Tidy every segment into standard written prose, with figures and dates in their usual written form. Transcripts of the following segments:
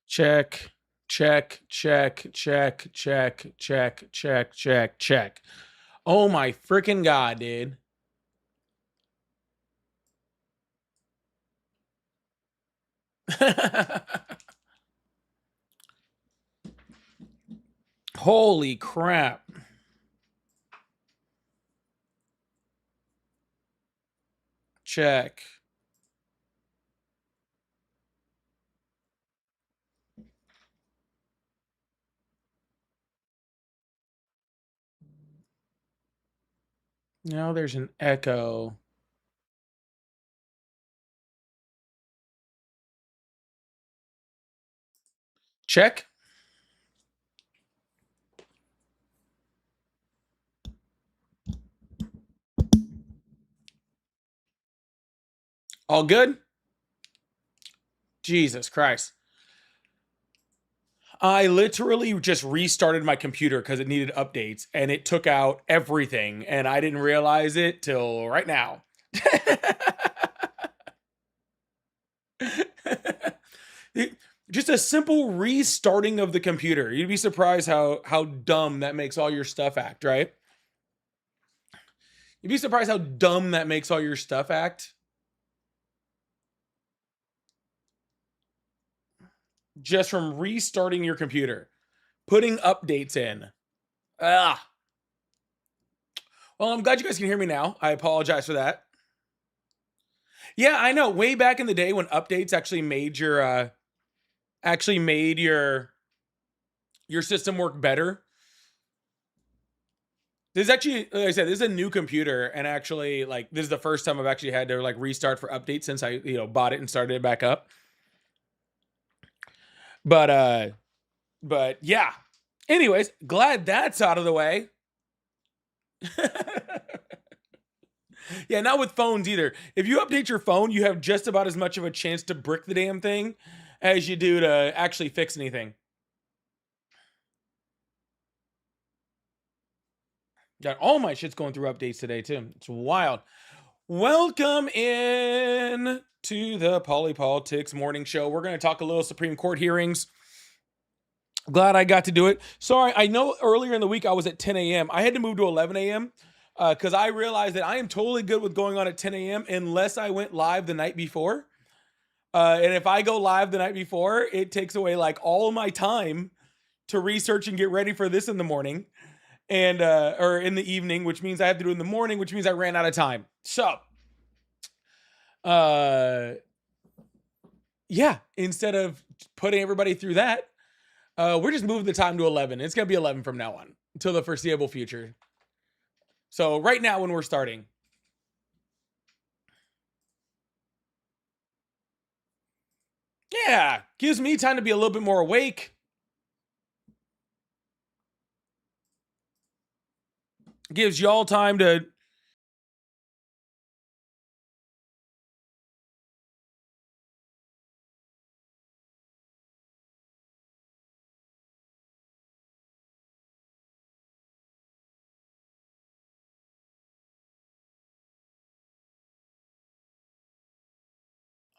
Check, check, check, check, check, check, check, check, check. Oh my freaking God, dude. Holy crap. Check. Now there's an echo. Check. All good? Jesus Christ. I literally just restarted my computer because it needed updates and it took out everything and I didn't realize it till right now. Just a simple restarting of the computer. You'd be surprised how dumb that makes all your stuff act, right? You'd be surprised how dumb that makes all your stuff act. Just from restarting your computer, putting updates in. Ah. Well, I'm glad you guys can hear me now. I apologize for that. Yeah, I know. Way back in the day when updates actually made your system work better. This is actually, like I said, this is a new computer, and actually, like, this is the first time I've actually had to like restart for updates since I, bought it and started it back up. But yeah. Anyways, glad that's out of the way. Yeah, not with phones either. If you update your phone, you have just about as much of a chance to brick the damn thing as you do to actually fix anything. Got all my shit's going through updates today too. It's wild. Welcome in to the Polypolitics Morning Show. We're going to talk a little Supreme Court hearings. Glad I got to do it. Sorry, I know earlier in the week I was at 10 a.m. I had to move to 11 a.m. Because I realized that I am totally good with going on at 10 a.m. unless I went live the night before. And if I go live the night before, it takes away like all my time to research and get ready for this in the morning and or in the evening, which means I have to do it in the morning, which means I ran out of time. So yeah, instead of putting everybody through that, we're just moving the time to 11. It's gonna be 11 from now on until the foreseeable future. So right now when we're starting, yeah, gives me time to be a little bit more awake. Gives y'all time to.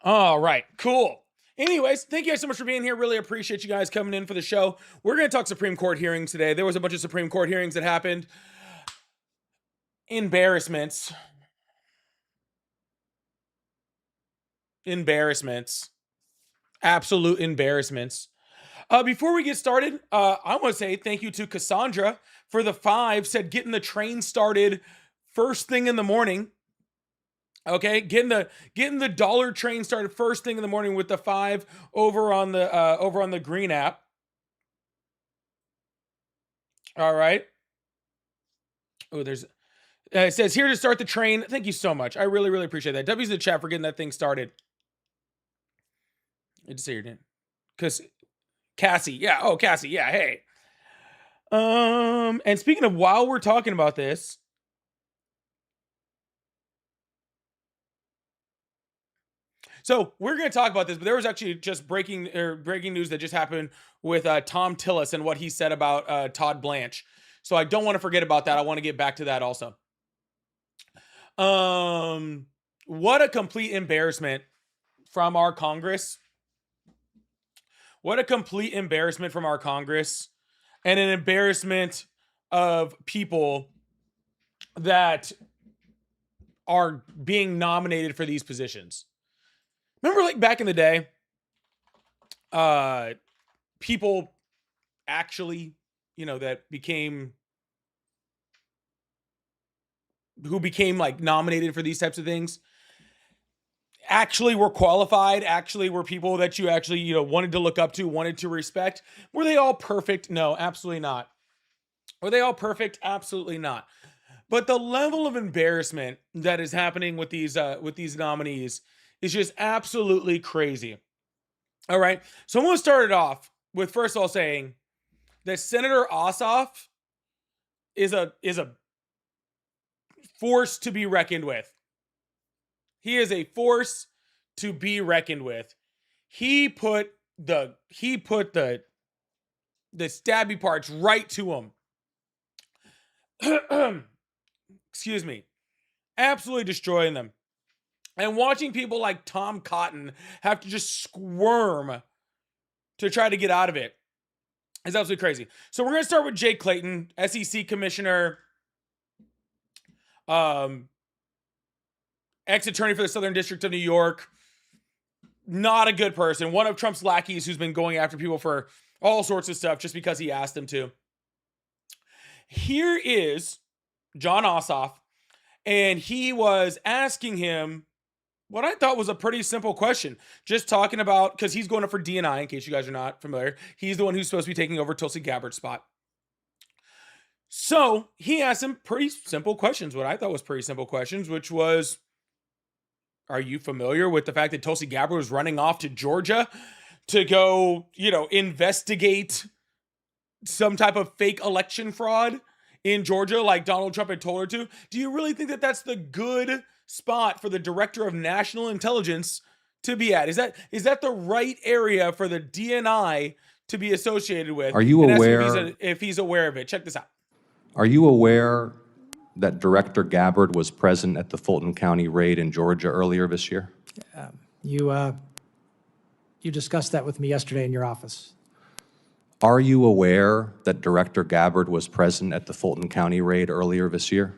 All right, cool. Anyways, thank you guys so much for being here. Really appreciate you guys coming in for the show. We're going to talk Supreme Court hearings today. There was a bunch of Supreme Court hearings that happened. Embarrassments. Absolute embarrassments. Before we get started, I want to say thank you to Cassandra for the 5. Said getting the train started first thing in the morning. Okay, getting the dollar train started first thing in the morning with the 5 over on the Green app. All right. Oh, there's it says here to start the train. Thank you so much. I really, really appreciate that. W's in the chat for getting that thing started. I just say your name. Because Cassie. Yeah. Oh, Cassie. Yeah. Hey. And speaking of, while we're talking about this, so we're going to talk about this, but there was actually just breaking news that just happened with Tom Tillis and what he said about Todd Blanche. So I don't want to forget about that. I want to get back to that also. What a complete embarrassment from our Congress. What a complete embarrassment from our Congress, and an embarrassment of people that are being nominated for these positions. Remember, like back in the day, people actually, that became like nominated for these types of things actually were qualified, actually were people that you actually, wanted to look up to, wanted to respect. Were they all perfect? No, absolutely not. Were they all perfect? Absolutely not. But the level of embarrassment that is happening with these nominees is just absolutely crazy. All right. So I'm going to start it off with first of all saying that Senator Ossoff is a force to be reckoned with. He is a force to be reckoned with. He put the stabby parts right to him. Excuse me. Absolutely destroying them. And watching people like Tom Cotton have to just squirm to try to get out of it is absolutely crazy. So we're going to start with Jay Clayton, SEC commissioner, ex-attorney for the Southern District of New York. Not a good person. One of Trump's lackeys who's been going after people for all sorts of stuff just because he asked them to. Here is Jon Ossoff, and he was asking him what I thought was a pretty simple question. Just talking about, because he's going up for DNI, in case you guys are not familiar. He's the one who's supposed to be taking over Tulsi Gabbard's spot. So he asked him pretty simple questions, what I thought was pretty simple questions, which was, are you familiar with the fact that Tulsi Gabbard was running off to Georgia to go, investigate some type of fake election fraud in Georgia like Donald Trump had told her to? Do you really think that that's the good spot for the Director of National Intelligence to be at? Is that the right area for the DNI to be associated with? Are you aware if he's aware of it? Check this out. Are you aware that Director Gabbard was present at the Fulton County raid in Georgia earlier this year? You discussed that with me yesterday in your office. Are you aware that Director Gabbard was present at the Fulton County raid earlier this year?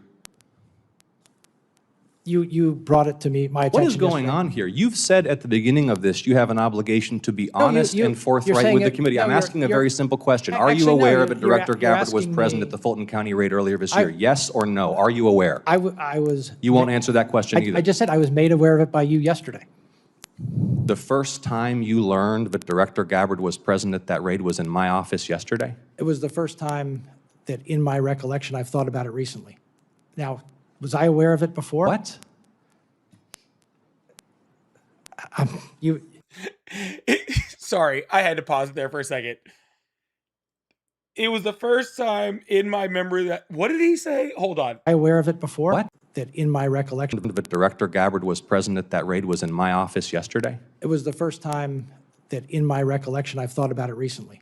You brought it to me, my attention. What is going yesterday. on here? You've said at the beginning of this you have an obligation to be honest and forthright with the committee. I'm asking a very simple question. Are you aware that Director Gabbard was present at the Fulton County raid earlier this year? Yes or no? Are you aware? I was. You won't answer that question either. I just said I was made aware of it by you yesterday. The first time you learned that Director Gabbard was present at that raid was in my office yesterday? It was the first time that, in my recollection, I've thought about it recently. Now, was I aware of it before? What? Sorry, I had to pause it there for a second. It was the first time in my memory that, what did he say? Hold on. I aware of it before? What? That in my recollection. That Director Gabbard was present at that raid was in my office yesterday? It was the first time that, in my recollection, I've thought about it recently.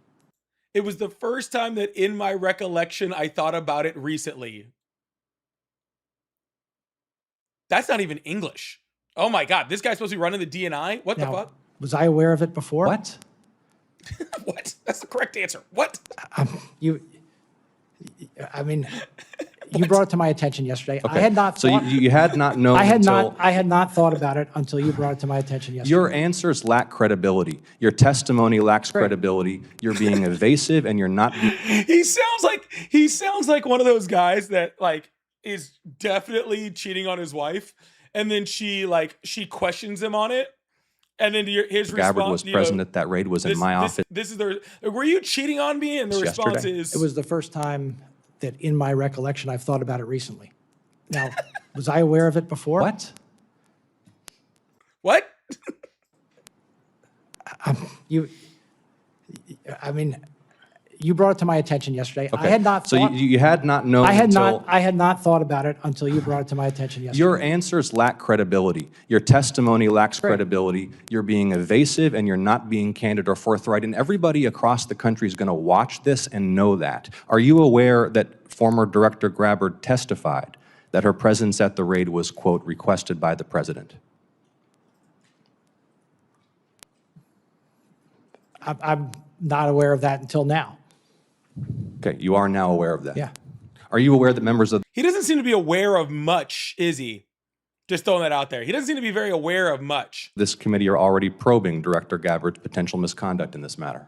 It was the first time that in my recollection I thought about it recently. That's not even English. Oh my God, this guy's supposed to be running the DNI? What the fuck? Was I aware of it before? What? What? That's the correct answer. What? You brought it to my attention yesterday. Okay. I had not so thought, you had not known I had until... I had not thought about it until you brought it to my attention yesterday. Your answers lack credibility. Your testimony lacks credibility. You're being evasive and you're not... He sounds like one of those guys that is definitely cheating on his wife, and then she questions him on it, and then his response... Gabbard was present at that raid was in my office. This is were you cheating on me? And the response is... It was the first time that, in my recollection, I've thought about it recently. Now, was I aware of it before? What? What? You brought it to my attention yesterday. Okay. I had not thought... So you had not known I had until... not thought about it until you brought it to my attention yesterday. Your answers lack credibility. Your testimony lacks credibility. You're being evasive and you're not being candid or forthright. And everybody across the country is going to watch this and know that. Are you aware that former Director Gabbard testified that her presence at the raid was, quote, requested by the president? I'm not aware of that until now. Okay, you are now aware of that. Yeah. Are you aware that members of He doesn't seem to be aware of much, is he? Just throwing that out there. He doesn't seem to be very aware of much. this committee are already probing Director Gabbard's potential misconduct in this matter?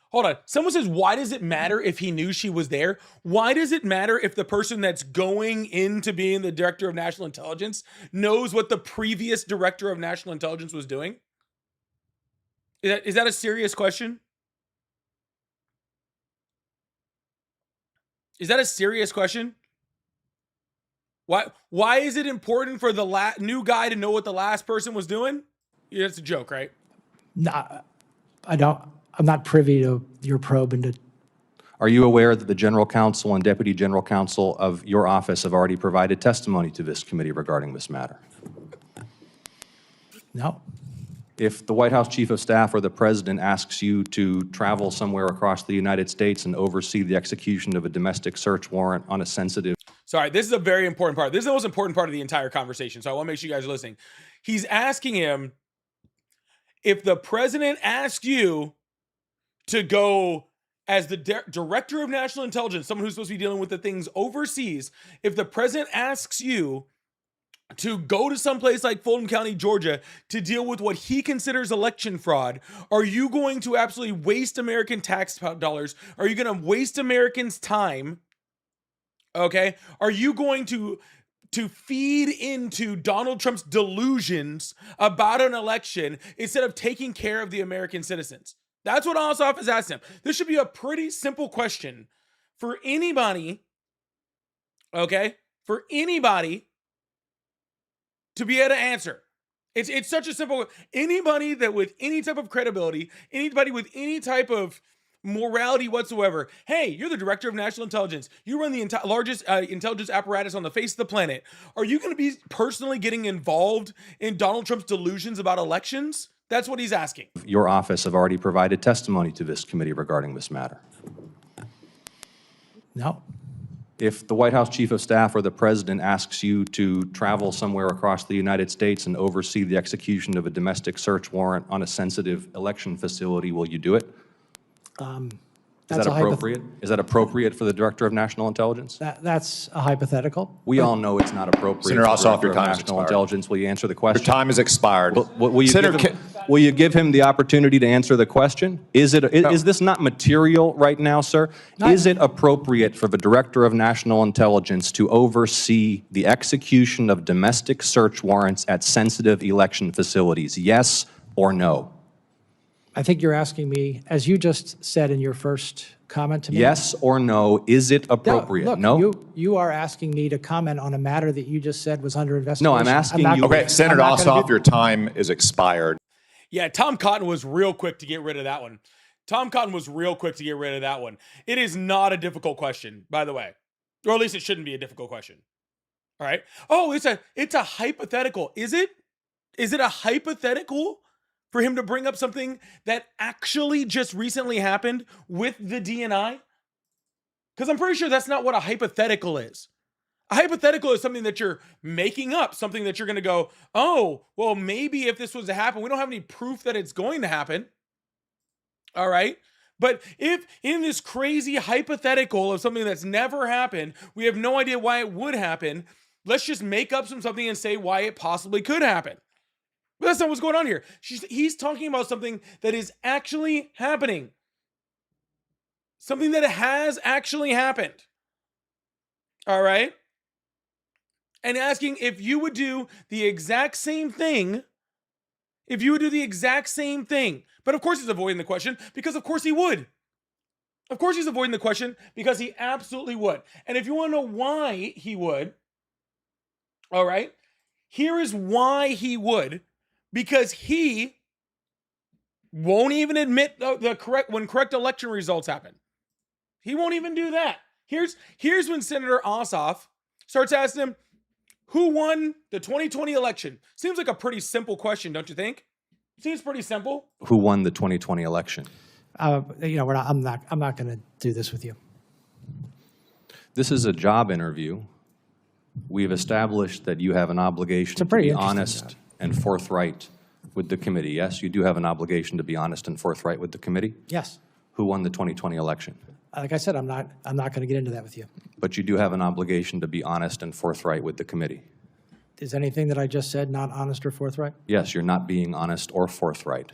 Hold on. Someone says, why does it matter if he knew she was there? Why does it matter if the person that's going into being the director of national intelligence knows what the previous director of national intelligence was doing? Is that a serious question? Is that a serious question? Why is it important for the new guy to know what the last person was doing? Yeah, it's a joke, right? No, I'm not privy to your probe into. Are you aware that the General Counsel and Deputy General Counsel of your office have already provided testimony to this committee regarding this matter? No. If the White House Chief of Staff or the President asks you to travel somewhere across the United States and oversee the execution of a domestic search warrant on a sensitive... Sorry, this is a very important part. This is the most important part of the entire conversation, so I want to make sure you guys are listening. He's asking him, if the president asks you to go as the director of national intelligence, someone who's supposed to be dealing with the things overseas, if the president asks you to go to someplace like Fulton County, Georgia, to deal with what he considers election fraud, are you going to absolutely waste American tax dollars? Are you going to waste Americans' time? Okay? Are you going to feed into Donald Trump's delusions about an election instead of taking care of the American citizens? That's what Ossoff is asking him. This should be a pretty simple question for anybody, okay? For anybody to be able to answer. It's such a simple, anybody that with any type of credibility, anybody with any type of morality whatsoever, hey, you're the director of national intelligence. You run the largest intelligence apparatus on the face of the planet. Are you going to be personally getting involved in Donald Trump's delusions about elections? That's what he's asking. Your office have already provided testimony to this committee regarding this matter. No. If the White House Chief of Staff or the President asks you to travel somewhere across the United States and oversee the execution of a domestic search warrant on a sensitive election facility, will you do it? Is that appropriate? Is that appropriate for the Director of National Intelligence? That's a hypothetical. We all know it's not appropriate. Senator for the Ossoff, your Director of time has National expired. Intelligence. Will you answer the question? Your time has expired. Will you give him the opportunity to answer the question? Is this not material right now, sir? Is it appropriate for the Director of National Intelligence to oversee the execution of domestic search warrants at sensitive election facilities? Yes or no? I think you're asking me, as you just said in your first comment to me. Yes or no, is it appropriate? Look, No? you are asking me to comment on a matter that you just said was under investigation. No, I'm asking not you- gonna- Okay, Senator I'm not gonna Ossoff, do- your time is expired. Yeah, Tom Cotton was real quick to get rid of that one. Tom Cotton was real quick to get rid of that one. It is not a difficult question, by the way. Or at least it shouldn't be a difficult question. All right. Oh, it's a hypothetical. Is it? Is it a hypothetical for him to bring up something that actually just recently happened with the DNI? Because I'm pretty sure that's not what a hypothetical is. A hypothetical is something that you're making up, something that you're going to go, oh, well, maybe if this was to happen, we don't have any proof that it's going to happen. All right. But if in this crazy hypothetical of something that's never happened, we have no idea why it would happen, let's just make up something and say why it possibly could happen. But that's not what's going on here. He's talking about something that is actually happening. Something that has actually happened. All right. And asking if you would do the exact same thing. If you would do the exact same thing. But of course he's avoiding the question because of course he would. Of course he's avoiding the question because he absolutely would. And if you want to know why he would, all right, here is why he would. Because he won't even admit when correct election results happen. He won't even do that. Here's when Senator Ossoff starts asking him, who won the 2020 election? Seems like a pretty simple question, don't you think? Seems pretty simple. Who won the 2020 election? I'm not going to do this with you. This is a job interview. We've established that you have an obligation a to pretty be interesting honest job. and forthright with the committee, yes? You do have an obligation to be honest and forthright with the committee? Yes. Who won the 2020 election? Like I said, I'm not going to get into that with you. But you do have an obligation to be honest and forthright with the committee. Is anything that I just said not honest or forthright? Yes, you're not being honest or forthright.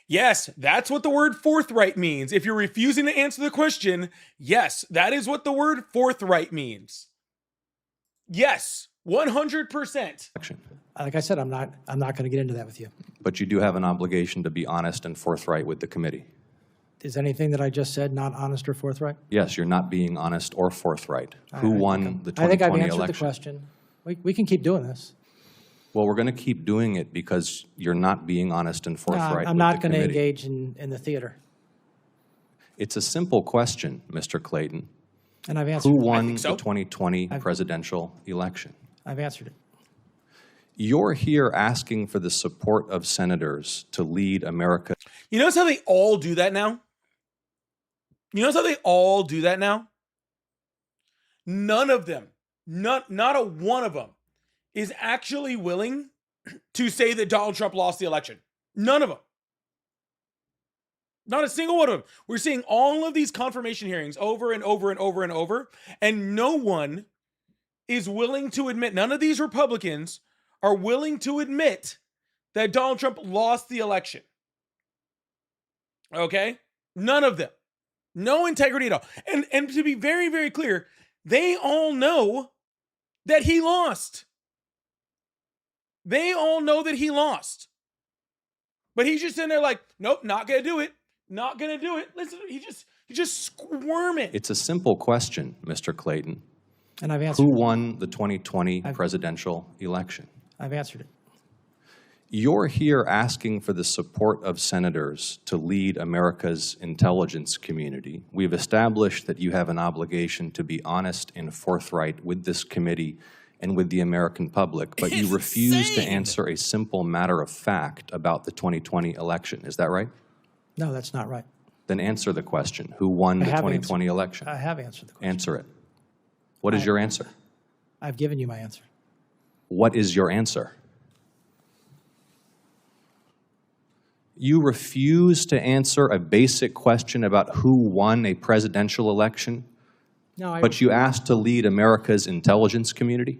Yes, that's what the word forthright means. If you're refusing to answer the question, yes, that is what the word forthright means. Yes, 100%. Election. Like I said, I'm not going to get into that with you. But you do have an obligation to be honest and forthright with the committee. Is anything that I just said not honest or forthright? Yes, you're not being honest or forthright. Who won the I think I've 2020 answered the election? question. We can keep doing this. Well, we're going to keep doing it because you're not being honest and No, forthright I'm with not the going to committee. engage in the theater. It's a simple question, Mr. Clayton. And I've answered Who it. won think so. the 2020 presidential election? I've answered it. You're here asking for the support of senators to lead America. You notice how they all do that now? You notice how they all do that now? None of them, not a one of them, is actually willing to say that Donald Trump lost the election. None of them. Not a single one of them. We're seeing all of these confirmation hearings over and over and over and over, and no one is willing to admit, none of these Republicans are willing to admit that Donald Trump lost the election. Okay? None of them. No integrity at all. And to be very, very clear, they all know that he lost. They all know that he lost. But he's just in there like, nope, not gonna do it. Not gonna do it. Listen, he's just squirming. It's a simple question, Mr. Clayton. And I've answered Who it. won the 2020 presidential election? I've answered it. You're here asking for the support of senators to lead America's intelligence community. We've established that you have an obligation to be honest and forthright with this committee and with the American public, but you It's refuse to insane. answer a simple matter of fact about the 2020 election. Is that right? No, that's not right. Then answer the question. Who won the have 2020 election? I have answered the question. Answer it. What is your answer? I've given you my answer. What is your answer? You refuse to answer a basic question about who won a presidential election, No, but you asked to lead America's intelligence community?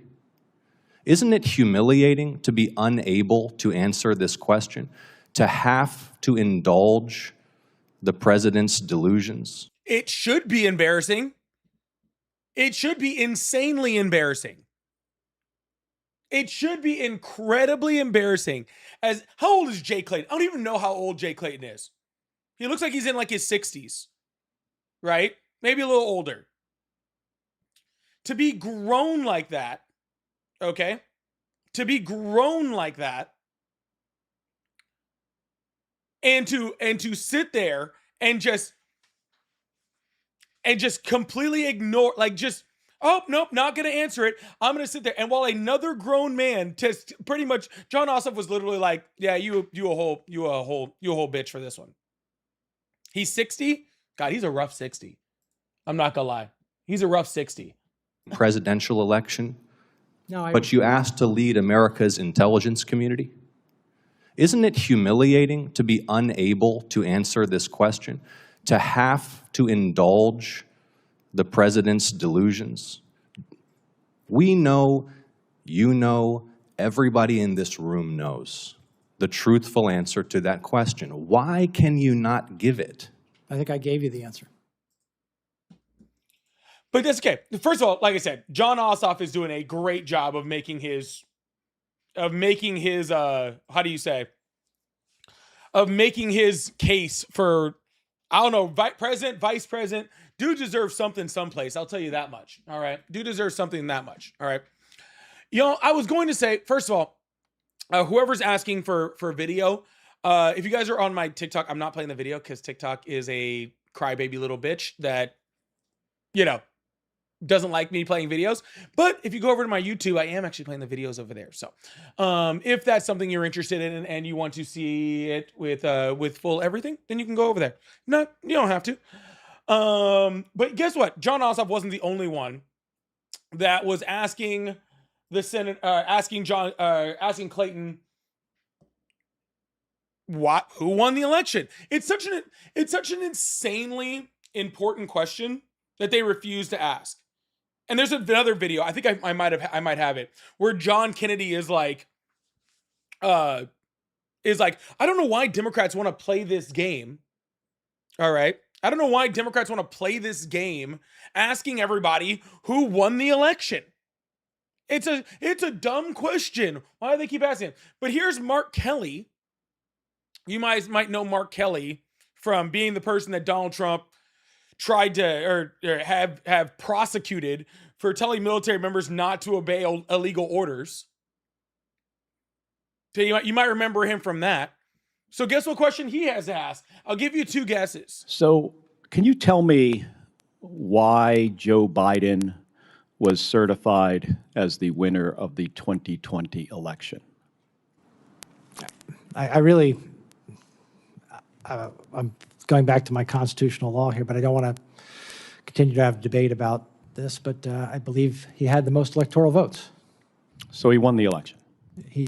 Isn't it humiliating to be unable to answer this question, to have to indulge the president's delusions? It should be embarrassing. It should be insanely embarrassing. It should be incredibly embarrassing. As how old is Jay Clayton? I don't even know how old Jay Clayton is. He looks like he's in like his 60s, right? Maybe a little older. To be grown like that, okay? To be grown like that, and to sit there and just completely ignore, like just, oh, nope, not going to answer it. I'm going to sit there. And while another grown man just pretty much, John Ossoff was literally like, yeah, you a whole bitch for this one. He's 60. God, he's a rough 60. I'm not going to lie. He's a rough 60. Presidential election, no, but you asked to lead America's intelligence community? Isn't it humiliating to be unable to answer this question, to have to indulge the president's delusions? We know, you know, everybody in this room knows the truthful answer to that question. Why can you not give it? I think I gave you the answer. But that's okay. First of all, like I said, John Ossoff is doing a great job of making his how do you say? Of making his case for, I don't know, president, vice president. Dude deserves something someplace. I'll tell you that much. All right. Dude deserves something that much. All right. You know, I was going to say, first of all, whoever's asking for video, if you guys are on my TikTok, I'm not playing the video because TikTok is a crybaby little bitch that, you know, doesn't like me playing videos. But if you go over to my YouTube, I am actually playing the videos over there. So if that's something you're interested in and you want to see it with full everything, then you can go over there. No, you don't have to. But guess what? John Ossoff wasn't the only one that was asking the Senate, asking Clayton who won the election? It's such an insanely important question that they refuse to ask. And there's another video, I think I might have it, where John Kennedy is like, I don't know why Democrats want to play this game. All right. I don't know why Democrats want to play this game asking everybody who won the election. It's a dumb question. Why do they keep asking it? But here's Mark Kelly. You might know Mark Kelly from being the person that Donald Trump tried to or have prosecuted for telling military members not to obey illegal orders. So you might remember him from that. So guess what question he has asked? I'll give you two guesses. So can you tell me why Joe Biden was certified as the winner of the 2020 election? I'm going back to my constitutional law here, but I don't want to continue to have debate about this, but I believe he had the most electoral votes. So he won the election. He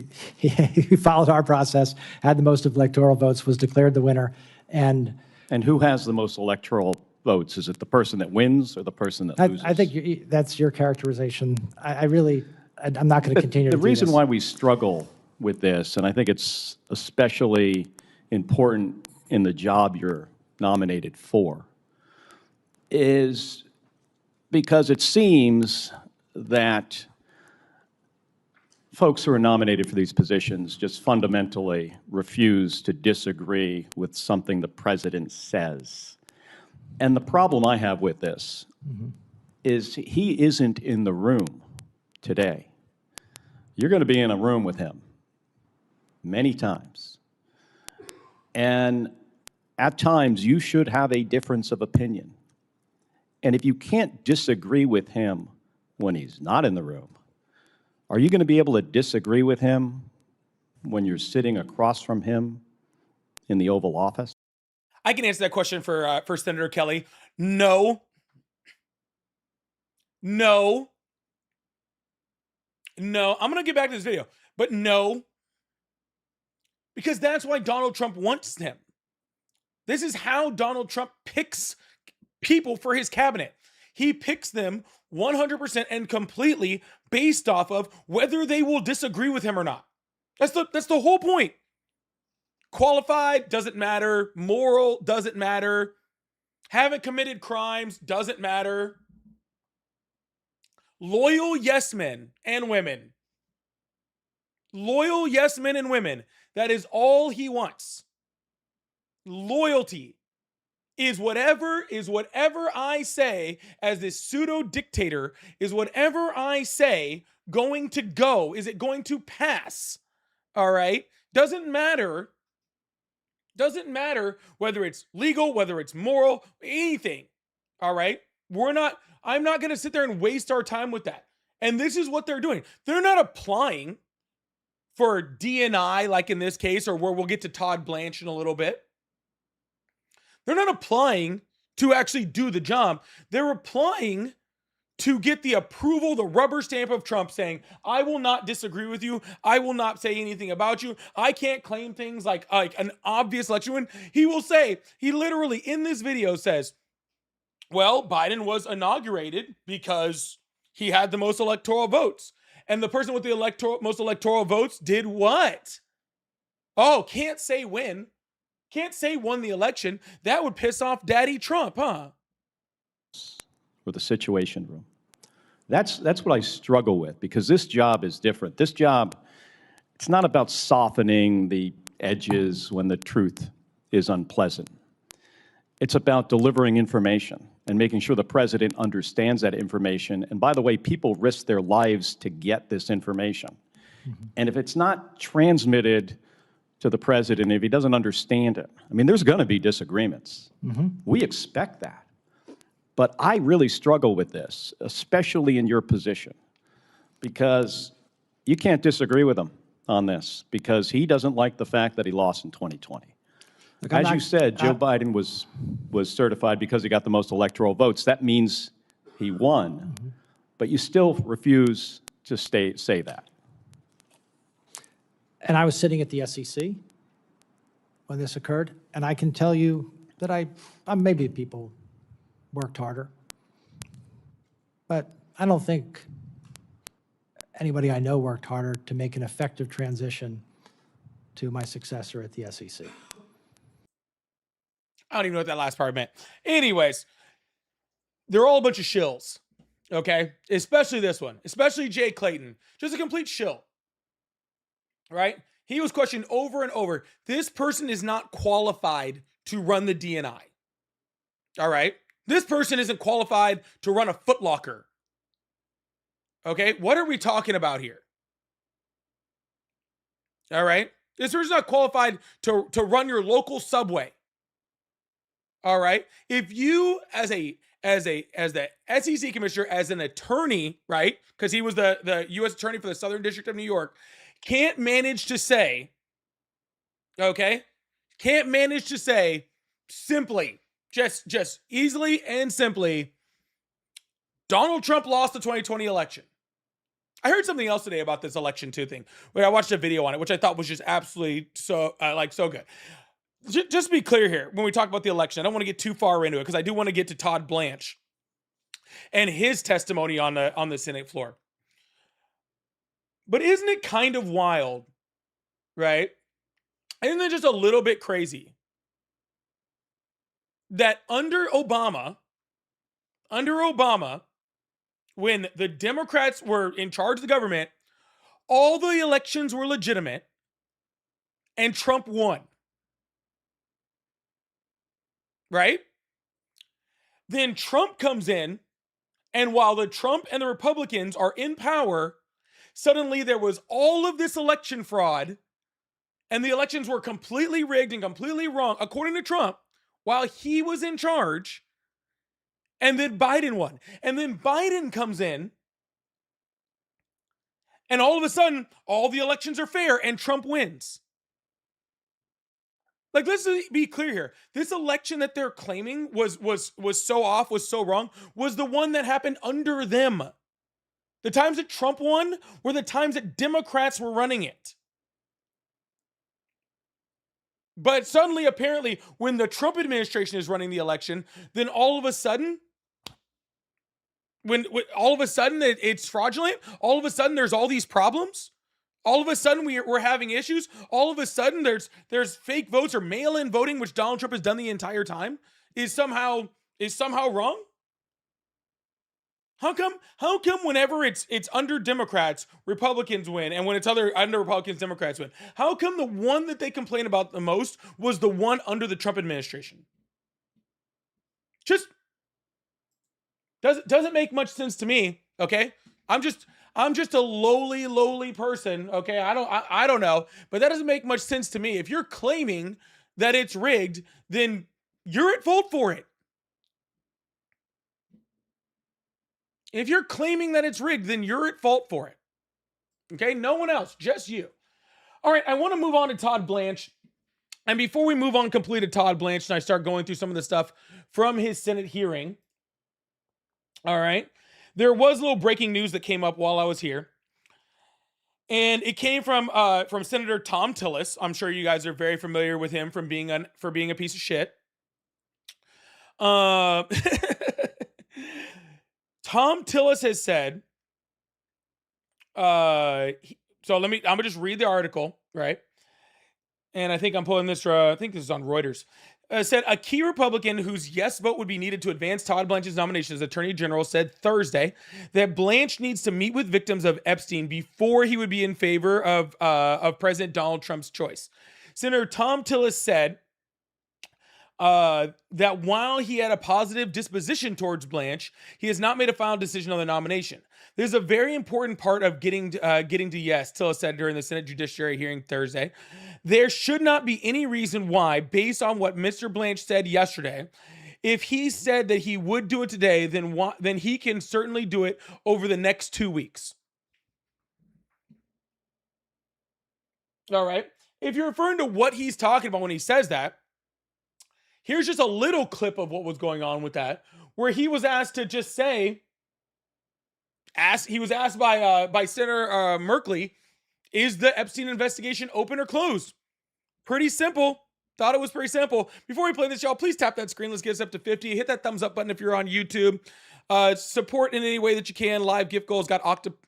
followed our process, had the most electoral votes, was declared the winner, and who has the most electoral votes? Is it the person that wins or the person that loses? I think that's your characterization. I'm not going to continue to do The reason this. why we struggle with this, and I think it's especially important in the job you're nominated for, is because it seems that folks who are nominated for these positions just fundamentally refuse to disagree with something the president says. And the problem I have with this is he isn't in the room today. You're going to be in a room with him many times. And at times, you should have a difference of opinion. And if you can't disagree with him when he's not in the room, are you going to be able to disagree with him when you're sitting across from him in the Oval Office? I can answer that question for Senator Kelly. No. I'm going to get back to this video, but no, because that's why Donald Trump wants him. This is how Donald Trump picks people for his cabinet. He picks them 100% and completely based off of whether they will disagree with him or not. That's the whole point. Qualified doesn't matter. Moral doesn't matter. Haven't committed crimes doesn't matter. Loyal yes men and women. Loyal yes men and women. That is all he wants. Loyalty is whatever I say as this pseudo dictator, is whatever I say going to go? Is it going to pass? All right. Doesn't matter whether it's legal, whether it's moral, anything. All right. I'm not going to sit there and waste our time with that. And this is what they're doing. They're not applying for DNI, like in this case, or where we'll get to Todd Blanche in a little bit. They're not applying to actually do the job. They're applying to get the approval, the rubber stamp of Trump saying, I will not disagree with you. I will not say anything about you. I can't claim things like an obvious election win. He will say, he literally in this video says, well, Biden was inaugurated because he had the most electoral votes. And the person with the most electoral votes did what? Oh, can't say when. Can't say won the election. That would piss off Daddy Trump, huh? Or the Situation Room. That's what I struggle with, because this job is different. This job, it's not about softening the edges when the truth is unpleasant. It's about delivering information and making sure the president understands that information. And by the way, people risk their lives to get this information. Mm-hmm. And if it's not transmitted to the president, if he doesn't understand it, I mean, there's going to be disagreements. Mm-hmm. We expect that. But I really struggle with this, especially in your position, because you can't disagree with him on this, because he doesn't like the fact that he lost in 2020. Look, as you said, Joe Biden was certified because he got the most electoral votes. That means he won, mm-hmm. But you still refuse to say that. And I was sitting at the SEC, when this occurred, and I can tell you that maybe people worked harder, but I don't think anybody I know worked harder to make an effective transition to my successor at the SEC. I don't even know what that last part meant. Anyways, they're all a bunch of shills, okay? Especially this one, especially Jay Clayton. Just a complete shill, right? He was questioned over and over. This person is not qualified to run the DNI, all right? This person isn't qualified to run a Foot Locker, okay? What are we talking about here? All right? This person's not qualified to run your local Subway. All right? If you as the SEC commissioner, as an attorney, right? Because he was the U.S. attorney for the Southern District of New York, can't manage to say, okay? Can't manage to say simply, just easily and simply, Donald Trump lost the 2020 election. I heard something else today about this election too thing. Where I watched a video on it, which I thought was just absolutely so good. Just to be clear here, when we talk about the election, I don't want to get too far into it because I do want to get to Todd Blanche and his testimony on the Senate floor. But isn't it kind of wild, right? Isn't it just a little bit crazy that under Obama, when the Democrats were in charge of the government, all the elections were legitimate and Trump won. Right? Then Trump comes in, and while the Trump and the Republicans are in power, suddenly there was all of this election fraud, and the elections were completely rigged and completely wrong, according to Trump, while he was in charge. And then Biden won. And then Biden comes in, and all of a sudden, all the elections are fair, and Trump wins. Like, let's be clear here. This election that they're claiming was so off, was so wrong, was the one that happened under them. The times that Trump won were the times that Democrats were running it. But suddenly, apparently, when the Trump administration is running the election, then all of a sudden, when all of a sudden it's fraudulent, all of a sudden there's all these problems. All of a sudden we're having issues. All of a sudden there's fake votes or mail-in voting, which Donald Trump has done the entire time, is somehow wrong. How come whenever it's under Democrats, Republicans win, and when it's under Republicans, Democrats win? How come the one that they complain about the most was the one under the Trump administration? Just doesn't make much sense to me. Okay, I'm just a lowly person. Okay, I don't know, but that doesn't make much sense to me. If you're claiming that it's rigged, then you're at fault for it. If you're claiming that it's rigged, then you're at fault for it. Okay, no one else, just you. All right, I want to move on to Todd Blanche. And before we move on completely to Todd Blanche and I start going through some of the stuff from his Senate hearing, all right, there was a little breaking news that came up while I was here. And it came from Senator Thom Tillis. I'm sure you guys are very familiar with him for being a piece of shit. Thom Tillis has said, I'm gonna just read the article, right? And I think I'm pulling this. I think this is on Reuters. Said a key Republican whose yes vote would be needed to advance Todd Blanche's nomination as Attorney General said Thursday that Blanche needs to meet with victims of Epstein before he would be in favor of President Donald Trump's choice. Senator Thom Tillis said that while he had a positive disposition towards Blanche, he has not made a final decision on the nomination. There's a very important part of getting to yes, Tillis said during the Senate Judiciary hearing Thursday. There should not be any reason why, based on what Mr. Blanche said yesterday, if he said that he would do it today, then he can certainly do it over the next 2 weeks. All right. If you're referring to what he's talking about when he says that, here's just a little clip of what was going on with that, where he was asked to just say, he was asked by Senator Merkley, is the Epstein investigation open or closed? Pretty simple. Thought it was pretty simple. Before we play this, y'all, please tap that screen. Let's get us up to 50. Hit that thumbs up button if you're on YouTube. Support in any way that you can. Live gift goals got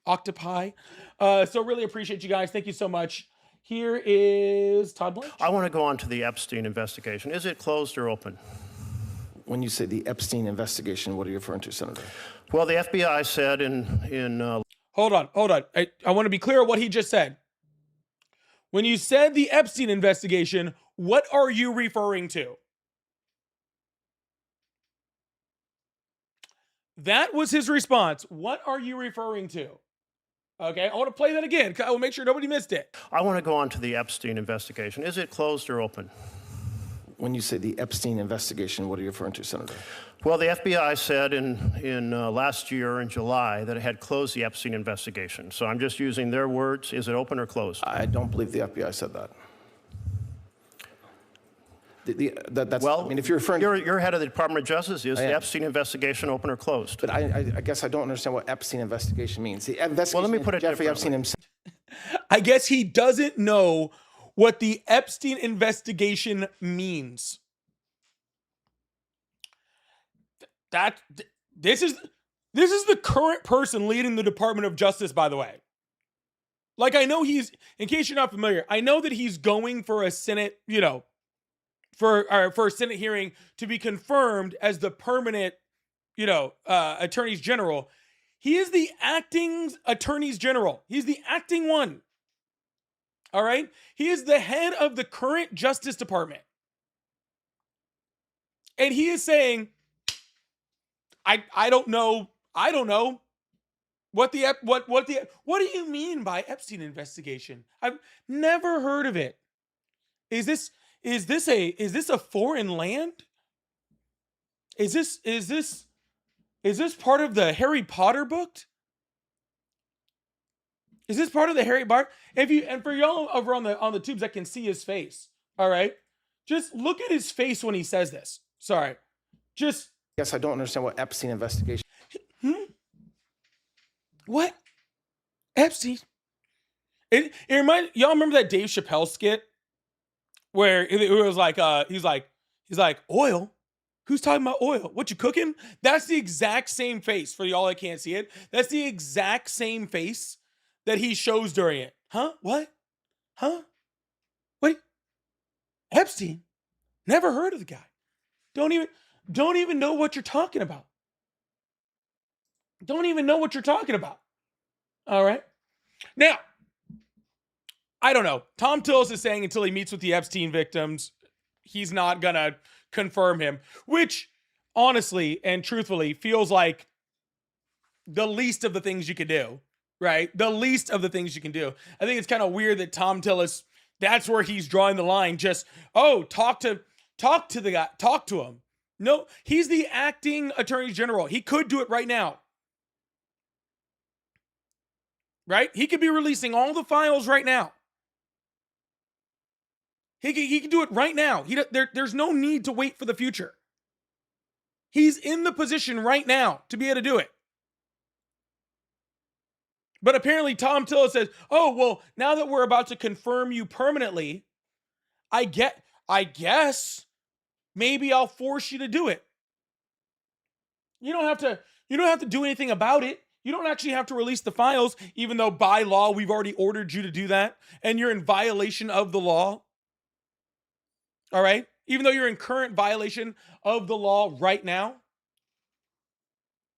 octopi. So really appreciate you guys. Thank you so much. Here is Todd Blanche. I want to go on to the Epstein investigation. Is it closed or open? When you say the Epstein investigation, what are you referring to, Senator? Well, the FBI said in Hold on. I want to be clear on what he just said. When you said the Epstein investigation, what are you referring to? That was his response. What are you referring to? Okay, I want to play that again. I will make sure nobody missed it. I want to go on to the Epstein investigation. Is it closed or open? When you say the Epstein investigation, what are you referring to, Senator? Well, the FBI said in last year in July that it had closed the Epstein investigation. So I'm just using their words. Is it open or closed? I don't believe the FBI said that. That's, Well, I mean, if you're referring you're head of the Department of Justice. Is I the am. Epstein investigation open or closed? but I guess I don't understand what Epstein investigation means. The investigation Well, let me put it into Jeffrey differently. Epstein himself. I guess he doesn't know what the Epstein investigation means. This is the current person leading the Department of Justice, by the way. Like, I know he's, in case you're not familiar, I know that he's going for a Senate, for a Senate hearing to be confirmed as the permanent, attorneys general. He is the acting attorneys general. He's the acting one. All right. He is the head of the current Justice Department. And he is saying, I don't know. I don't know what do you mean by Epstein investigation? I've never heard of it. Is this a foreign land? Is this part of the Harry Potter book? Is this part of the Harry Potter? And for y'all over on the tubes that can see his face, all right? Just look at his face when he says this. Sorry. Just Yes, I don't understand what Epstein investigation. what? Epstein? It reminds y'all remember that Dave Chappelle skit where it was like he's like oil. Who's talking about oil? What you cooking? That's the exact same face for y'all that can't see it. That's the exact same face that he shows during it. Huh? What? Huh? Wait. Epstein? Never heard of the guy. Don't even know what you're talking about. Don't even know what you're talking about. All right. Now, I don't know. Tom Tillis is saying until he meets with the Epstein victims, he's not going to confirm him, which honestly and truthfully feels like the least of the things you could do, right? The least of the things you can do. I think it's kind of weird that Tom Tillis, that's where he's drawing the line. Just, talk to the guy, talk to him. No, he's the acting attorney general. He could do it right now. Right? He could be releasing all the files right now. He can do it right now. There's no need to wait for the future. He's in the position right now to be able to do it. But apparently Tom Tillis says, now that we're about to confirm you permanently, I guess maybe I'll force you to do it. You don't have to do anything about it. You don't actually have to release the files, even though by law we've already ordered you to do that, and you're in violation of the law. All right? Even though you're in current violation of the law right now.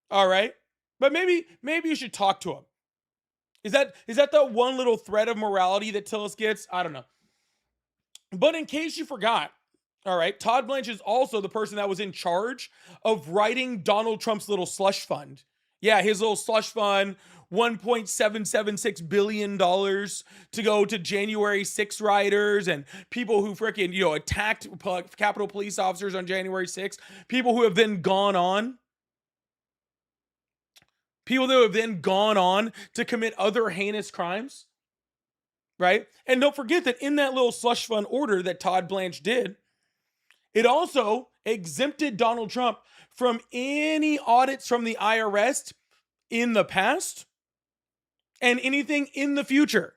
All right? But maybe you should talk to him. Is that the one little thread of morality that Tillis gets? I don't know. But in case you forgot, all right, Todd Blanche is also the person that was in charge of writing Donald Trump's little slush fund. Yeah, his little slush fund, $1.776 billion to go to January 6 rioters and people who freaking, attacked Capitol Police officers on January 6, people who have then gone on. People that have then gone on to commit other heinous crimes, right? And don't forget that in that little slush fund order that Todd Blanche did, it also exempted Donald Trump from any audits from the IRS in the past and anything in the future.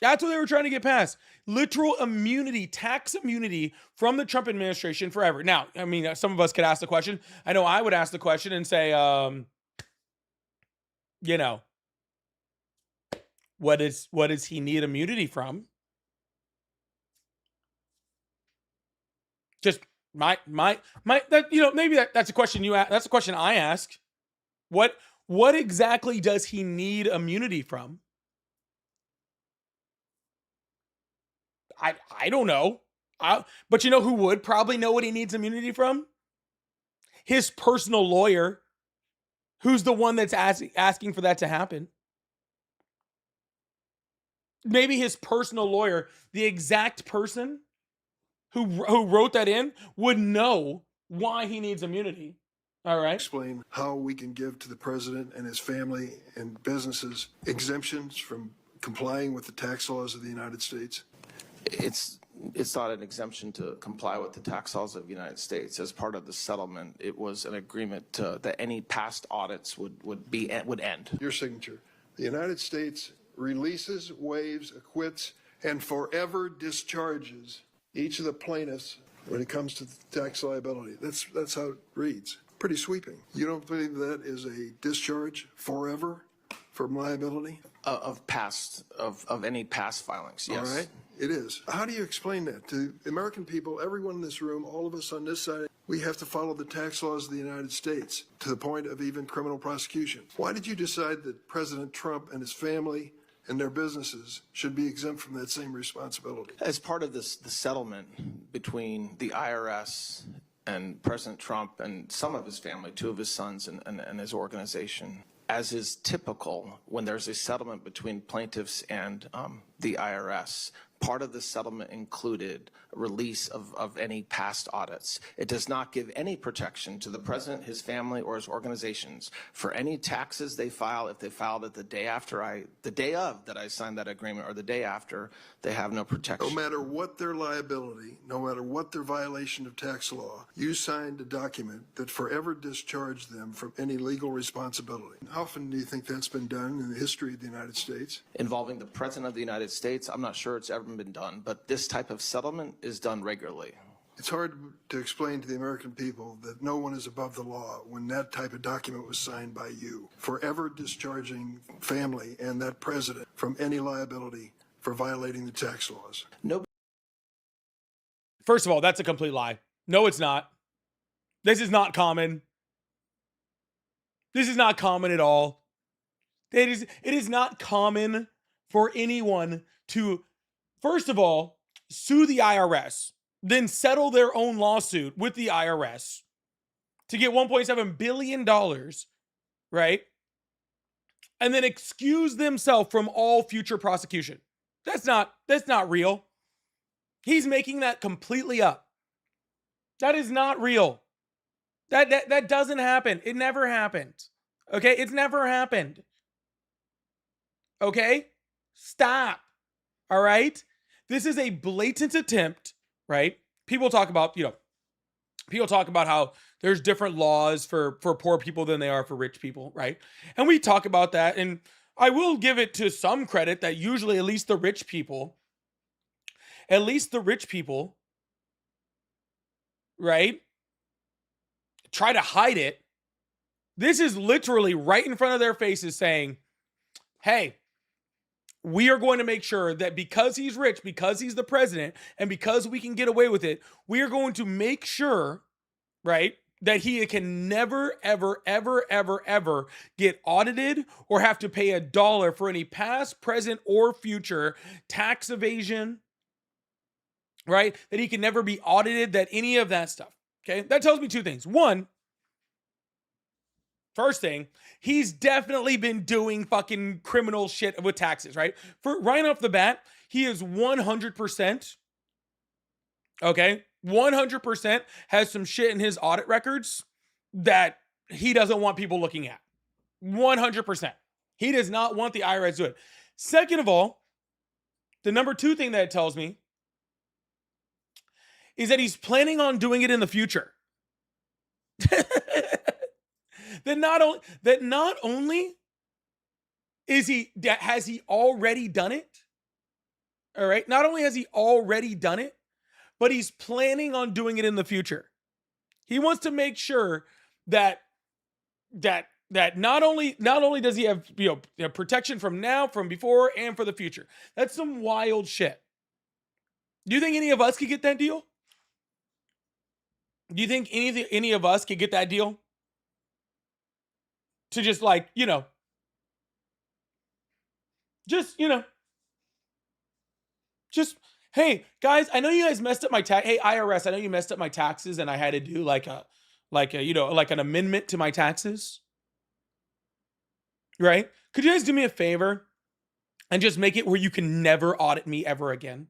That's what they were trying to get past. Literal immunity, tax immunity from the Trump administration forever. Now, I mean, some of us could ask the question. I know I would ask the question and say, you know, what does he need immunity from? Just my that, you know, maybe that's a question you ask. That's a question I ask. What exactly does he need immunity from? I don't know. But you know who would probably know what he needs immunity from? His personal lawyer, who's the one that's asking for that to happen. Maybe his personal lawyer, the exact person who wrote that in, would know why he needs immunity. All right. Explain how we can give to the president and his family and businesses exemptions from complying with the tax laws of the United States. It's not an exemption to comply with the tax laws of the United States. As part of the settlement, it was an agreement that any past audits would end. Your signature. The United States releases, waives, acquits, and forever discharges each of the plaintiffs when it comes to tax liability. That's how it reads. Pretty sweeping. You don't believe that is a discharge forever from liability? Of any past filings, yes. All right, it is. How do you explain that to the American people, everyone in this room, all of us on this side? We have to follow the tax laws of the United States to the point of even criminal prosecution. Why did you decide that President Trump and his family and their businesses should be exempt from that same responsibility? As part of the settlement between the IRS and President Trump and some of his family, 2 of his sons and his organization, as is typical when there's a settlement between plaintiffs and the IRS, part of the settlement included release of any past audits. It does not give any protection to the president, his family, or his organizations for any taxes they file. If they filed it the day of that I signed that agreement, or the day after, they have no protection. No matter what their liability, no matter what their violation of tax law, you signed a document that forever discharged them from any legal responsibility. How often do you think that's been done in the history of the United States? Involving the president of the United States, I'm not sure it's ever been done, but this type of settlement is done regularly. It's hard to explain to the American people that no one is above the law when that type of document was signed by you, forever discharging family and that president from any liability for violating the tax laws. No. First of all, that's a complete lie. No, it's not. This is not common. This is not common at all. It is not common for anyone to, first of all, sue the IRS, then settle their own lawsuit with the IRS to get $1.7 billion, right? And then excuse themselves from all future prosecution. That's not real. He's making that completely up. That is not real. That doesn't happen. It never happened. Okay? It's never happened. Okay? Stop. All right? This is a blatant attempt, right? People talk about how there's different laws for poor people than they are for rich people, right? And we talk about that, and I will give it to some credit that usually at least the rich people, right, try to hide it. This is literally right in front of their faces saying, hey, we are going to make sure that because he's rich, because he's the president, and because we can get away with it, we are going to make sure, right, that he can never, ever, ever, ever, ever get audited or have to pay $1 for any past, present, or future tax evasion, right? That he can never be audited, that any of that stuff, okay? That tells me 2 things. One, first thing, he's definitely been doing fucking criminal shit with taxes, right? For right off the bat, he is 100%, okay? 100% has some shit in his audit records that he doesn't want people looking at. 100%. He does not want the IRS to do it. Second of all, the number 2 thing that it tells me is that he's planning on doing it in the future. That not only has he already done it, All right. Not only has he already done it, but he's planning on doing it in the future. He wants to make sure that not only does he have protection from now, from before, and for the future. That's some wild shit. Do you think any of us could get that deal? Do you think any of us could get that deal? To just hey guys, I know you guys messed up my tax. Hey IRS, I know you messed up my taxes, and I had to do like an amendment to my taxes. Right? Could you guys do me a favor and just make it where you can never audit me ever again?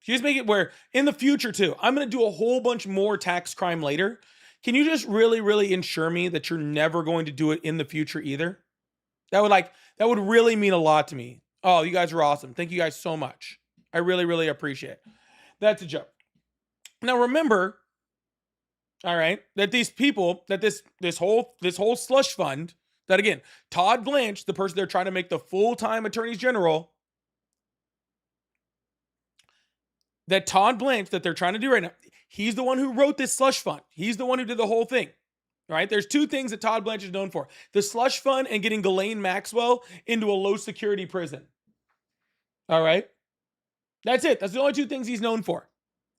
Can you just make it where in the future too, I'm going to do a whole bunch more tax crime later. Can you just really, really ensure me that you're never going to do it in the future either? That would really mean a lot to me. Oh, you guys are awesome. Thank you guys so much. I really, really appreciate it. That's a joke. Now remember, all right, that these people, that this whole slush fund, that again, Todd Blanche, the person they're trying to make the full-time attorneys general, that Todd Blanche that they're trying to do right now, he's the one who wrote this slush fund. He's the one who did the whole thing. All right, there's two things that Todd Blanche is known for: the slush fund and getting Ghislaine Maxwell into a low security prison. All right, that's it. That's the only two things he's known for.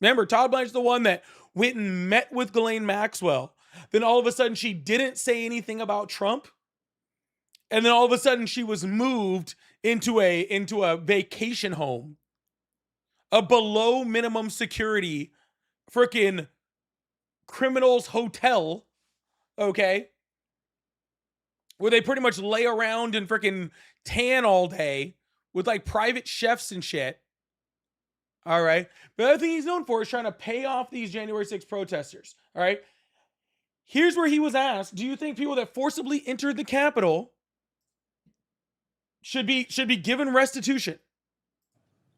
Remember, Todd Blanche is the one that went and met with Ghislaine Maxwell. Then all of a sudden she didn't say anything about Trump. And then all of a sudden she was moved into a vacation home, a below minimum security freaking criminals hotel, okay, where they pretty much lay around and freaking tan all day with like private chefs and shit. All right. The other thing he's known for is trying to pay off these January 6th protesters. All right. Here's where he was asked, do you think people that forcibly entered the Capitol should be given restitution?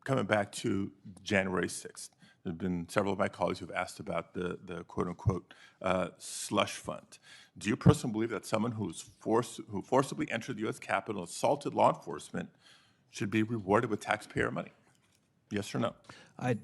Coming back to January 6th, there have been several of my colleagues who have asked about the quote unquote slush fund. Do you personally believe that someone who forcibly entered the U.S. Capitol and assaulted law enforcement should be rewarded with taxpayer money? Yes or no? I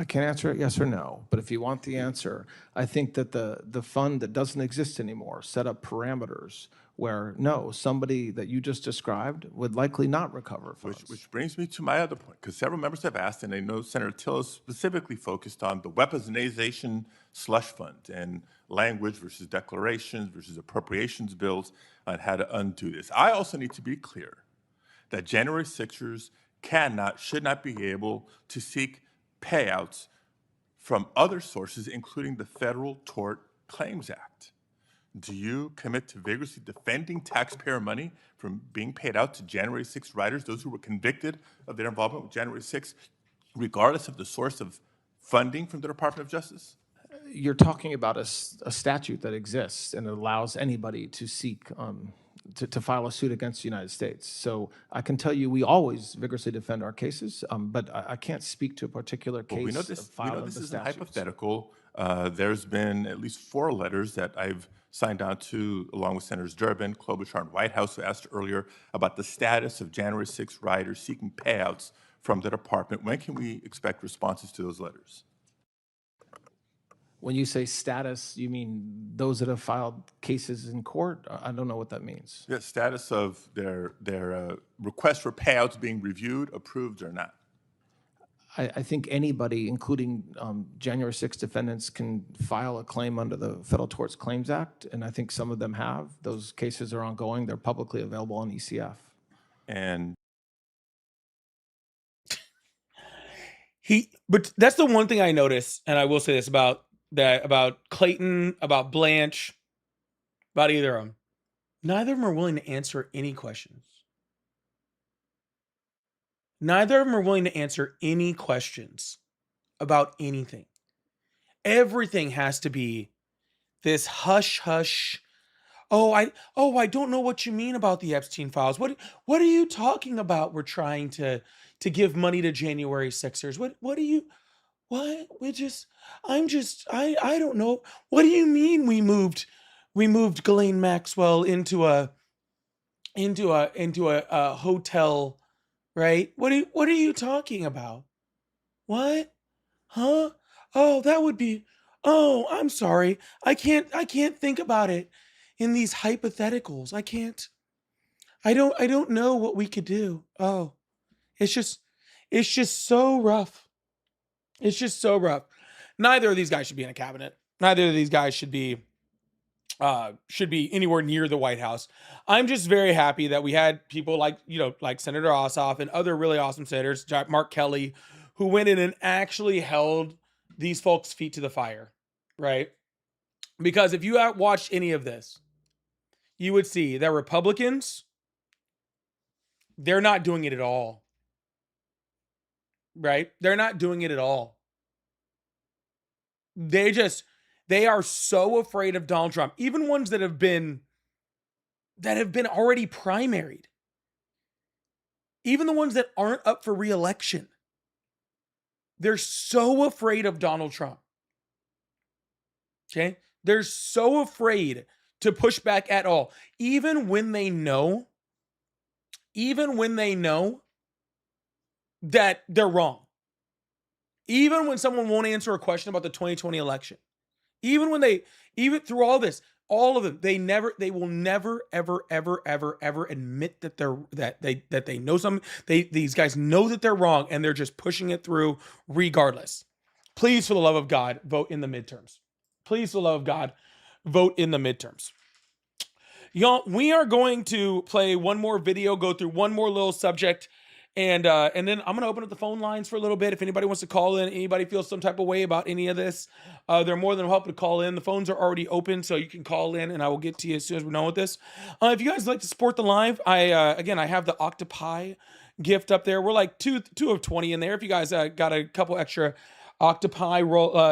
can't answer it yes or no, but if you want the answer, I think that the fund that doesn't exist anymore set up parameters where, no, somebody that you just described would likely not recover funds. Which brings me to my other point, because several members have asked, and I know Senator Tillis specifically focused on the weaponization slush fund and language versus declarations versus appropriations bills on how to undo this. I also need to be clear that January 6ers should not be able to seek payouts from other sources, including the Federal Tort Claims Act. Do you commit to vigorously defending taxpayer money from being paid out to January 6 riders, those who were convicted of their involvement with January 6, regardless of the source of funding from the Department of Justice? You're talking about a statute that exists and it allows anybody to seek to file a suit against the United States. So I can tell you we always vigorously defend our cases, but I can't speak to a particular case. Well, we know this is a hypothetical. There's been at least 4 letters that I've signed on to, along with Senators Durbin, Klobuchar, and Whitehouse, who asked earlier about the status of January 6 riders seeking payouts from the department. When can we expect responses to those letters? When you say status, you mean those that have filed cases in court? I don't know what that means. The status of their request for payouts being reviewed, approved, or not. I think anybody, including January 6 defendants, can file a claim under the Federal Tort Claims Act, and I think some of them have. Those cases are ongoing. They're publicly available on ECF. And but that's the one thing I noticed, and I will say this about Clayton, about Blanche, about either of them. Neither of them are willing to answer any questions. Neither of them are willing to answer any questions about anything. Everything has to be this hush hush. Oh, I don't know what you mean about the Epstein files. What are you talking about? We're trying to give money to January 6ers. What do you I don't know. What do you mean we moved Ghislaine Maxwell into a hotel, right? What are you talking about? What? Huh? Oh, that would be, oh, I'm sorry. I can't think about it in these hypotheticals. I don't know what we could do. Oh, it's just it's just so rough. It's just so rough. Neither of these guys should be in a cabinet. Neither of these guys should be anywhere near the White House. I'm just very happy that we had people like, like Senator Ossoff and other really awesome senators, Mark Kelly, who went in and actually held these folks' feet to the fire, right? Because if you had watched any of this, you would see that Republicans, they're not doing it at all, right? They're not doing it at all. They are so afraid of Donald Trump, even ones that have been already primaried. Even the ones that aren't up for re-election. They're so afraid of Donald Trump. Okay? They're so afraid to push back at all. Even when they know that they're wrong. Even when someone won't answer a question about the 2020 election. Even through all this, all of them, they will never, ever admit that they know something. These guys know that they're wrong and they're just pushing it through regardless. Please, for the love of God, vote in the midterms. Please, for the love of God, vote in the midterms. Y'all, we are going to play one more video, go through one more little subject, and then I'm going to open up the phone lines for a little bit. If anybody wants to call in, anybody feels some type of way about any of this, they're more than welcome to call in. The phones are already open, so you can call in, and I will get to you as soon as we're done with this. If you guys like to support the live, I have the Octopi gift up there. We're like 2 of 20 in there. If you guys got a couple extra Octopi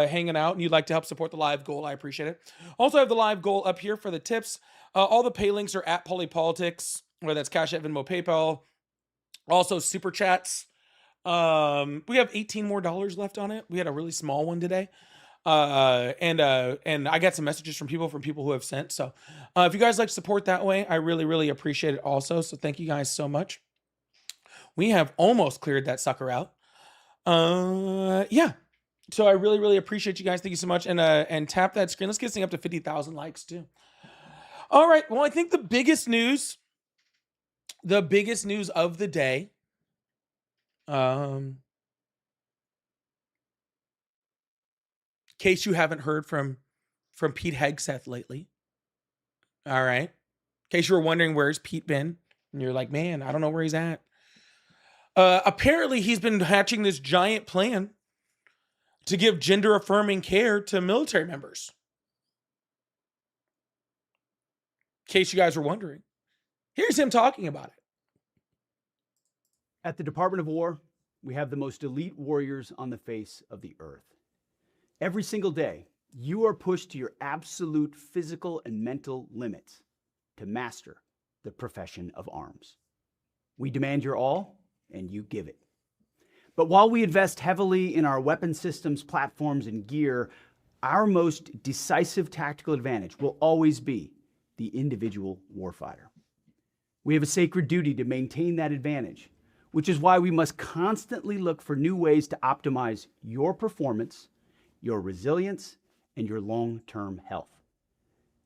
hanging out and you'd like to help support the live goal, I appreciate it. Also, I have the live goal up here for the tips. All the pay links are at Polypolitics, whether that's Cash App, Venmo, PayPal. Also, super chats. We have $18 more left on it. We had a really small one today. And I got some messages from people who have sent. So if you guys like to support that way, I really, really appreciate it also. So thank you guys so much. We have almost cleared that sucker out. Yeah. So I really, really appreciate you guys. Thank you so much. And tap that screen. Let's get this thing up to 50,000 likes too. All right. Well, I think the biggest news of the day, in case you haven't heard from Pete Hegseth lately. All right. In case you were wondering where's Pete been, and you're like, man, I don't know where he's at. Apparently he's been hatching this giant plan to give gender affirming care to military members. In case you guys were wondering. Here's him talking about it. At the Department of War, we have the most elite warriors on the face of the earth. Every single day, you are pushed to your absolute physical and mental limits to master the profession of arms. We demand your all, and you give it. But while we invest heavily in our weapon systems, platforms, and gear, our most decisive tactical advantage will always be the individual warfighter. We have a sacred duty to maintain that advantage, which is why we must constantly look for new ways to optimize your performance, your resilience, and your long-term health.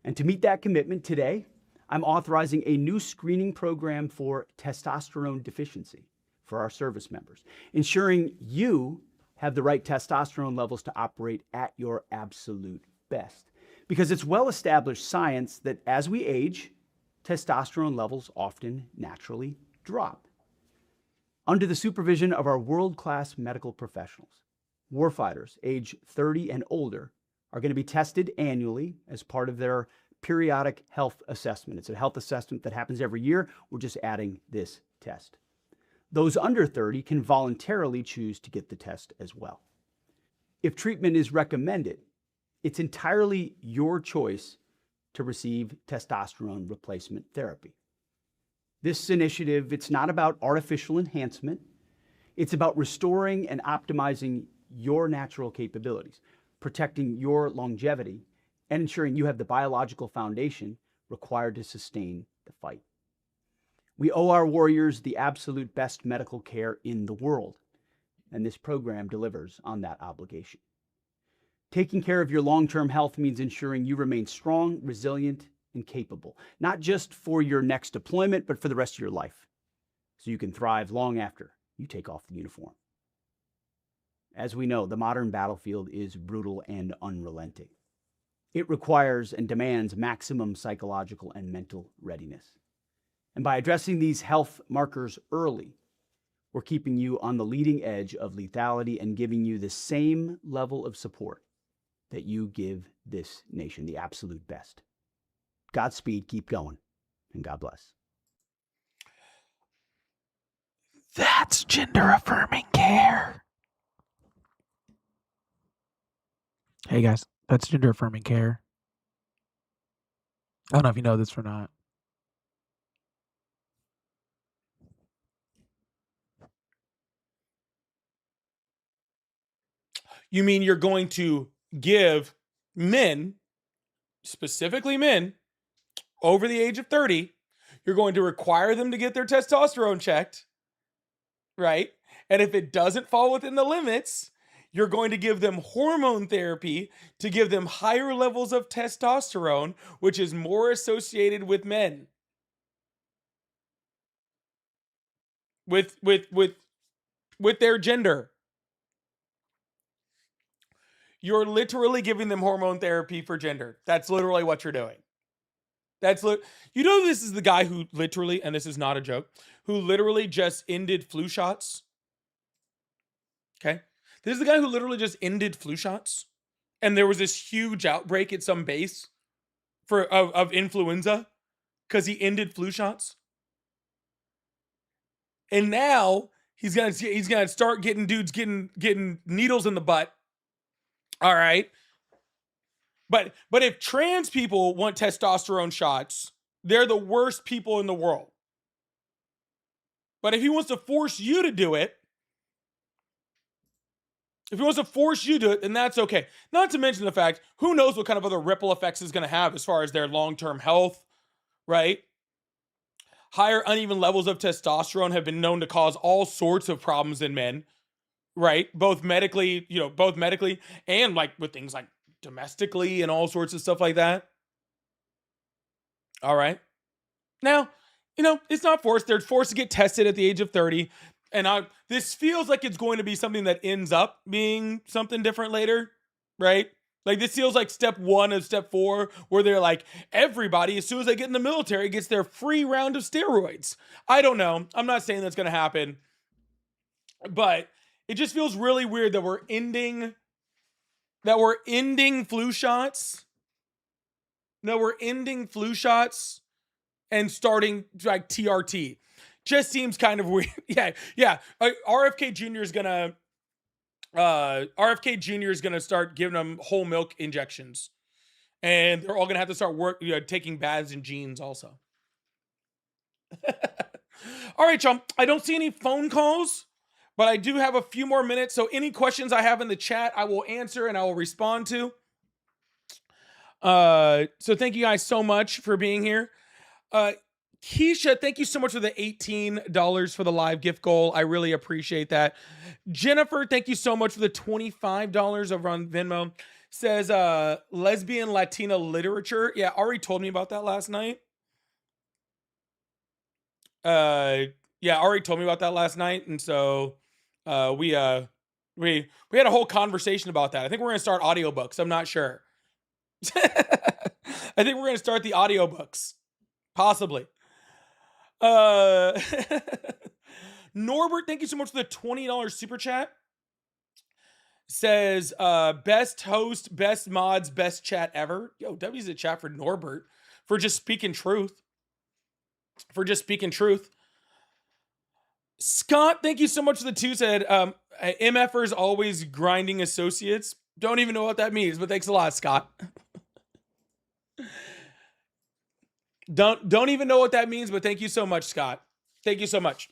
And to meet that commitment today, I'm authorizing a new screening program for testosterone deficiency for our service members, ensuring you have the right testosterone levels to operate at your absolute best. Because it's well-established science that as we age, testosterone levels often naturally drop. Under the supervision of our world-class medical professionals, warfighters age 30 and older are going to be tested annually as part of their periodic health assessment. It's a health assessment that happens every year. We're just adding this test. Those under 30 can voluntarily choose to get the test as well. If treatment is recommended, it's entirely your choice to receive testosterone replacement therapy. This initiative, it's not about artificial enhancement. It's about restoring and optimizing your natural capabilities, protecting your longevity, and ensuring you have the biological foundation required to sustain the fight. We owe our warriors the absolute best medical care in the world, and this program delivers on that obligation. Taking care of your long-term health means ensuring you remain strong, resilient, and capable, not just for your next deployment, but for the rest of your life, so you can thrive long after you take off the uniform. As we know, the modern battlefield is brutal and unrelenting. It requires and demands maximum psychological and mental readiness. And by addressing these health markers early, we're keeping you on the leading edge of lethality and giving you the same level of support that you give this nation, the absolute best. Godspeed, keep going, and God bless. That's gender-affirming care. Hey guys, that's gender affirming care. I don't know if you know this or not. You mean you're going to give men, specifically men, over the age of 30, you're going to require them to get their testosterone checked, right? And if it doesn't fall within the limits, you're going to give them hormone therapy to give them higher levels of testosterone, which is more associated with men. With their gender. You're literally giving them hormone therapy for gender. That's literally what you're doing. You know, this is the guy who literally, and this is not a joke, who literally just ended flu shots. Okay? This is the guy who literally just ended flu shots. And there was this huge outbreak at some base of influenza because he ended flu shots. And now he's gonna start getting dudes getting needles in the butt. All right. But if trans people want testosterone shots, they're the worst people in the world. But if he wants to force you to do it, then that's okay. Not to mention the fact, who knows what kind of other ripple effects is going to have as far as their long-term health, right? Higher uneven levels of testosterone have been known to cause all sorts of problems in men, right? Both medically and like with things like domestically and all sorts of stuff like that. All right. Now, it's not forced. They're forced to get tested at the age of 30. And this feels like it's going to be something that ends up being something different later, right? Like this feels like step 1 of step 4, where they're like, everybody, as soon as they get in the military, gets their free round of steroids. I don't know. I'm not saying that's going to happen. But it just feels really weird that we're ending flu shots. No, we're ending flu shots and starting like TRT. Just seems kind of weird. Yeah. RFK Jr. is gonna start giving them whole milk injections, and they're all gonna have to start taking baths in jeans also. All right, y'all. I don't see any phone calls, but I do have a few more minutes. So any questions I have in the chat, I will answer and I will respond to. So thank you guys so much for being here. Keisha, thank you so much for the $18 for the live gift goal. I really appreciate that. Jennifer, thank you so much for the $25 over on Venmo. Says lesbian Latina literature. Yeah, Ari told me about that last night. Ari told me about that last night, and so we had a whole conversation about that. I think we're gonna start audiobooks. I'm not sure. I think we're gonna start the audiobooks. Possibly. Norbert, thank you so much for the $20 super chat. Says best host, best mods, best chat ever. Yo, W's a chat for Norbert for just speaking truth. Scott, thank you so much for the 2. Said MFers always grinding associates. Don't even know what that means, but thanks a lot, Scott. Don't even know what that means, but thank you so much, Scott. Thank you so much.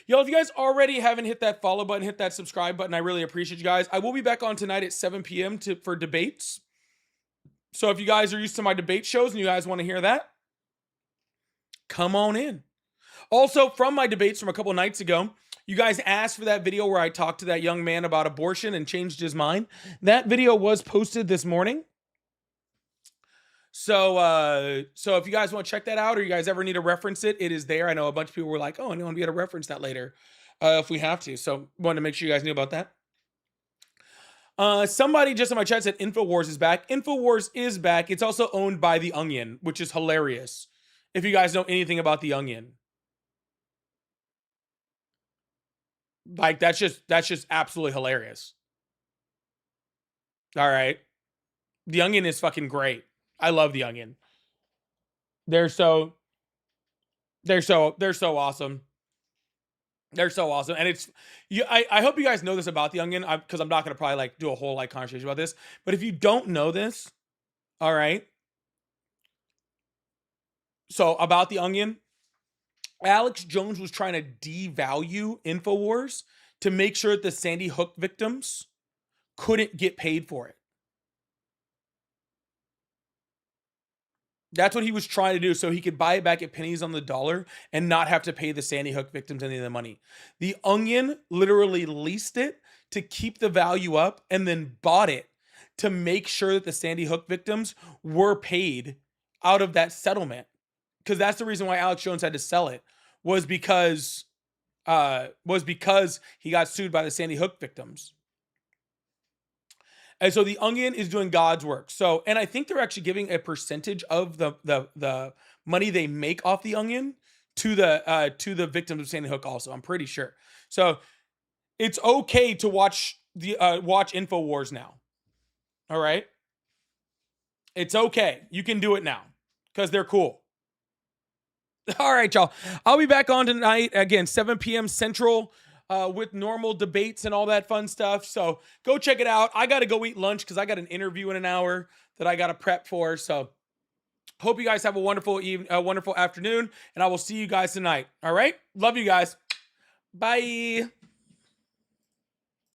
Yo, if you guys already haven't hit that follow button, hit that subscribe button. I really appreciate you guys. I will be back on tonight at 7 p.m. for debates. So if you guys are used to my debate shows and you guys want to hear that, come on in. Also, from my debates from a couple nights ago, you guys asked for that video where I talked to that young man about abortion and changed his mind. That video was posted this morning. So if you guys want to check that out, or you guys ever need to reference it, it is there. I know a bunch of people were like, oh, I want to be able to reference that later if we have to. So wanted to make sure you guys knew about that. Somebody just in my chat said InfoWars is back. InfoWars is back. It's also owned by The Onion, which is hilarious. If you guys know anything about The Onion. Like, that's just absolutely hilarious. All right. The Onion is fucking great. I love The Onion. They're so awesome. They're so awesome. And it's I hope you guys know this about The Onion, because I'm not going to probably like do a whole like conversation about this, but if you don't know this, all right. So about The Onion, Alex Jones was trying to devalue InfoWars to make sure that the Sandy Hook victims couldn't get paid for it. That's what he was trying to do, so he could buy it back at pennies on the dollar and not have to pay the Sandy Hook victims any of the money. The Onion literally leased it to keep the value up and then bought it to make sure that the Sandy Hook victims were paid out of that settlement. Because that's the reason why Alex Jones had to sell it, was because he got sued by the Sandy Hook victims. And so The Onion is doing God's work. So, and I think they're actually giving a percentage of the money they make off The Onion to the victims of Sandy Hook also. I'm pretty sure. So it's okay to watch InfoWars now. All right. It's okay. You can do it now because they're cool. All right, y'all. I'll be back on tonight again, 7 p.m. Central. With normal debates and all that fun stuff. So go check it out. I got to go eat lunch because I got an interview in an hour that I got to prep for. So hope you guys have a wonderful wonderful afternoon, and I will see you guys tonight. All right. Love you guys. Bye.